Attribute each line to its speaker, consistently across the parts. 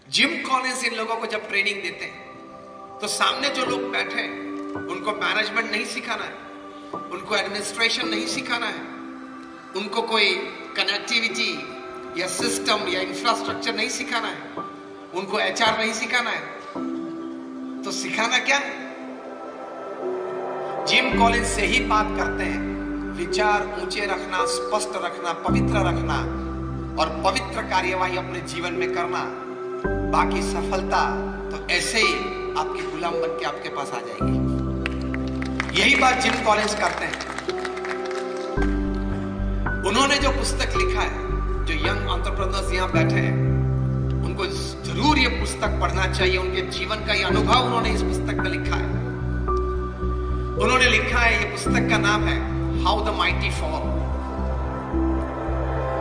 Speaker 1: Gym Collins इन लोगों को जब ट्रेनिंग देते हैं तो सामने जो लोग बैठे हैं उनको मैनेजमेंट नहीं सिखाना है, उनको एडमिनिस्ट्रेशन नहीं सिखाना है, उनको कोई कनेक्टिविटी या सिस्टम या इंफ्रास्ट्रक्चर नहीं सिखाना है, उनको एचआर नहीं सिखाना है। तो सिखाना क्या है? जिम कॉलिंस से ही बात करते हैं, विचार ऊंचे रखना, स्पष्ट रखना, पवित्र रखना और पवित्र कार्यवाही अपने जीवन में करना। बाकी सफलता तो ऐसे ही आपकी गुलाम बन के आपके पास आ जाएगी। यही बात जिम कॉलिंस करते हैं। उन्होंने जो पुस्तक लिखा है, जो यंग एंटरप्रेन्योर्स यहां बैठे हैं, उनको जरूर ये पुस्तक पढ़ना चाहिए। उनके जीवन का ये अनुभव उन्होंने इस पुस्तक में लिखा है। उन्होंने लिखा है, ये पुस्तक का नाम है हाउ द माइटी फॉल।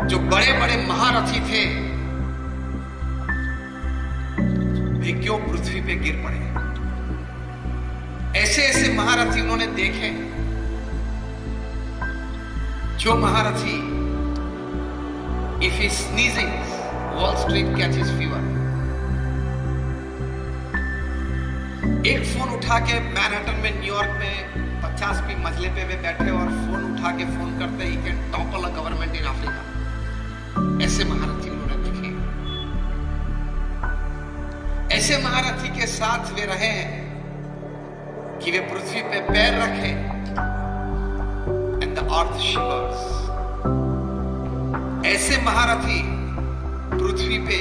Speaker 1: जो बड़े बड़े महारथी थे वे क्यों पृथ्वी पे गिर पड़े। ऐसे ऐसे महारथी उन्होंने देखे, जो महारथी if he sneezing wall street catches fever. एक फोन उठा के मैनहट्टन में, न्यूयॉर्क में 50वीं मंजिले पे वे बैठे और फोन उठा के फोन करते, he can topple a government in Africa. ऐसे महारथी उन्होंने देखे। ऐसे महारथी के साथ वे रहे हैं कि वे पृथ्वी पे पैर रखें एंड द अर्थ शिवर्स। ऐसे महारथी पृथ्वी पे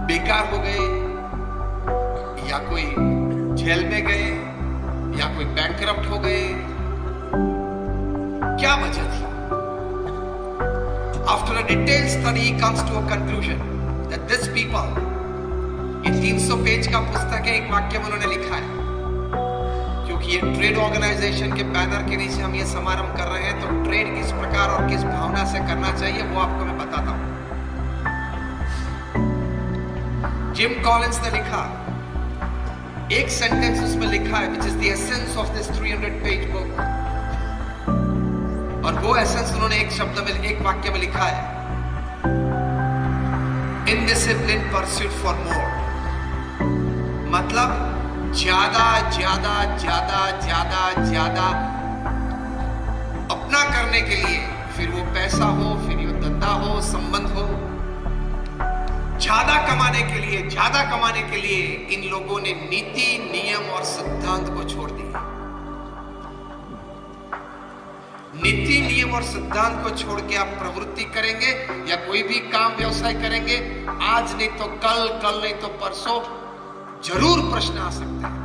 Speaker 1: बेकार हो गए, या कोई जेल में गए, या कोई बैंकरप्ट हो गए। क्या वजह थी? After a detailed study, he comes to a conclusion that these people, ये 300 पेज का पुस्तक है, एक वाक्य में उन्होंने लिखा है। क्योंकि ये ट्रेड ऑर्गेनाइजेशन के बैनर के नीचे हम ये समारंभ कर रहे हैं, तो ट्रेड किस प्रकार और किस भावना से करना चाहिए वो आपको मैं बताता हूं। जिम कॉलिंस ने लिखा, एक सेंटेंस उसमें लिखा है, which is the essence of this 300 page book। और वो एसेंस उन्होंने एक शब्द में, एक वाक्य में लिखा है, indisciplined pursuit for more। मतलब ज्यादा ज्यादा ज्यादा ज्यादा ज्यादा अपना करने के लिए, फिर वो पैसा हो, फिर वो धंधा हो, संबंध हो, ज्यादा कमाने के लिए इन लोगों ने नीति, नियम और सिद्धांत को छोड़ दिया। नीति, नियम और सिद्धांत को छोड़ के आप प्रवृत्ति करेंगे या कोई भी काम व्यवसाय करेंगे, आज नहीं तो कल, कल नहीं तो परसों जरूर प्रश्न आ सकते हैं।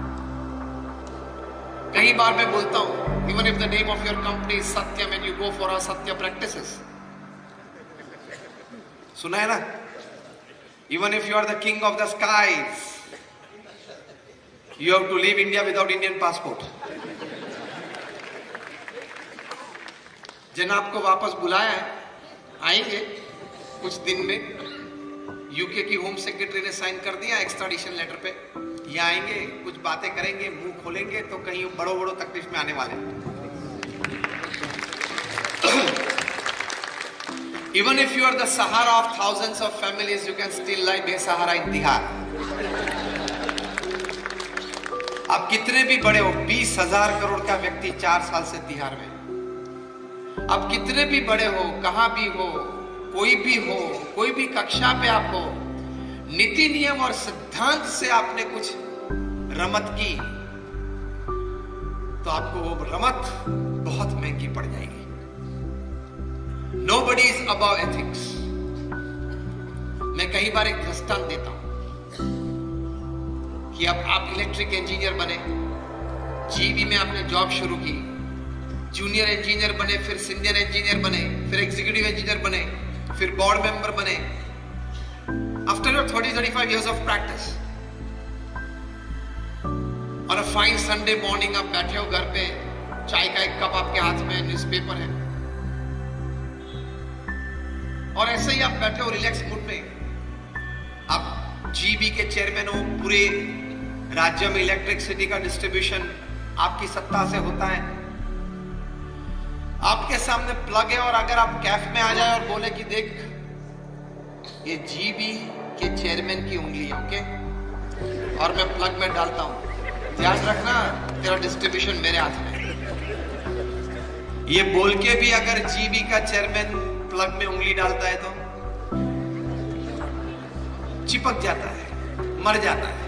Speaker 1: कई बार मैं बोलता हूं, even if the name of your company is Satyam and you go for असत्य प्रैक्टिसेस। सुना है ना? Even if you are the king of the skies, you have to leave India without Indian passport. जिन आपको वापस बुलाया है, आएंगे कुछ दिन में। यूके की होम सेक्रेटरी ने साइन कर दिया एक्स्ट्राडिशन लेटर पे। ये आएंगे, कुछ बातें करेंगे, मुंह खोलेंगे तो कहीं बड़ों तकलीफ में आने वाले। Even if you are the Sahara of thousands of families, you can still lie बेसहारा इंतजार। आप कितने भी बड़े हो, 20,000 करोड़ का व्यक्ति 4 साल से तिहार में। आप कितने भी बड़े हो, कहां भी हो, कोई भी कक्षा पे आप हो, नीति, नियम और सिद्धांत से आपने कुछ रमत की तो आपको वो रमत बहुत महंगी पड़ जाएगी। Nobody is above ethics। मैं कई बार एक दृष्टांत देता हूं कि अब आप इलेक्ट्रिक इंजीनियर बने, जीबी में आपने जॉब शुरू की, जूनियर इंजीनियर बने, फिर सीनियर इंजीनियर बने, फिर एग्जीक्यूटिव इंजीनियर बने, फिर बोर्ड मेंबर बने। After your 30-35 years of practice, on a fine Sunday morning आप बैठे हो घर पे, चाय का एक कप आपके हाथ में, न्यूज़पेपर है, और ऐसे ही आप बैठे हो रिलैक्स मूड में। आप जीबी के चेयरमैन हो, पूरे राज्य में इलेक्ट्रिसिटी का डिस्ट्रीब्यूशन आपकी सत्ता से होता है। आपके सामने प्लग है, और अगर आप कैफ में आ जाए और बोले कि देख ये जीबी के चेयरमैन की उंगली है, ओके? और मैं प्लग में डालता हूं, ध्यान रखना तेरा डिस्ट्रीब्यूशन मेरे हाथ में। ये बोल के भी अगर जीबी का चेयरमैन प्लग में उंगली डालता है तो चिपक जाता है, मर जाता है।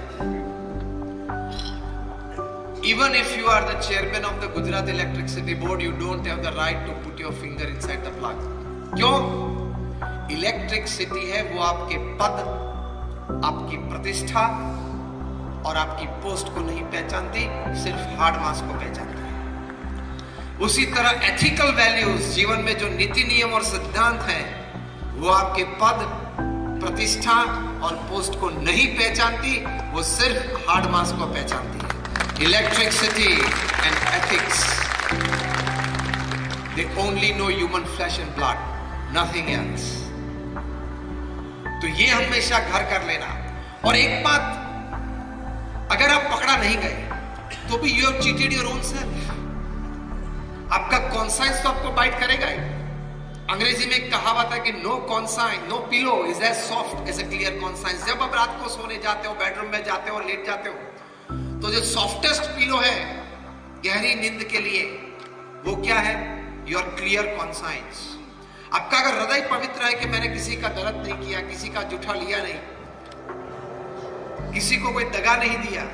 Speaker 1: Even if you are the chairman of the Gujarat Electricity Board, you don't have the right to put your finger inside the plug. क्यों? इलेक्ट्रिसिटी है वो आपके पद, आपकी प्रतिष्ठा और आपकी पोस्ट को नहीं पहचानती, सिर्फ हार्ड मास को पहचानती है। उसी तरह एथिकल वैल्यूज, जीवन में जो नीति नियम और सिद्धांत हैं, वो आपके पद, प्रतिष्ठा और पोस्ट को नहीं पहचानती, वो सिर्फ हार्ड मास को पहचानती है। Electricity and ethics, they only know human flesh and blood, nothing else. तो ये हमेशा घर कर लेना। और एक बात, अगर आप पकड़ा नहीं गए तो भी you have cheated your own self. आपका कॉन्साइंस तो आपको बाइट करेगा ही। अंग्रेजी में एक कहावत है कि no conscience, no pillow is as soft as a clear conscience. जब आप रात को सोने जाते हो, बेडरूम में जाते हो, लेट जाते हो, तो जो सॉफ्टेस्ट पिलो है गहरी नींद के लिए, वो क्या है? Your clear conscience. आपका अगर हृदय पवित्र है कि मैंने किसी का गलत नहीं किया, किसी का जूठा लिया नहीं, किसी को कोई दगा नहीं दिया,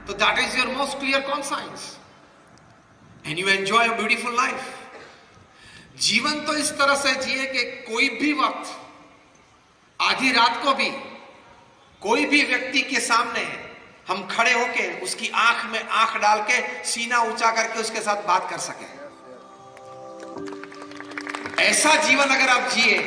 Speaker 1: तो that is your most clear conscience and you enjoy a beautiful life. जीवन तो इस तरह से जिए कि कोई भी वक्त, आधी रात को भी, कोई भी व्यक्ति के सामने हम खड़े होके उसकी आंख में आंख डाल के सीना ऊंचा करके उसके साथ बात कर सके। ऐसा जीवन अगर आप जिए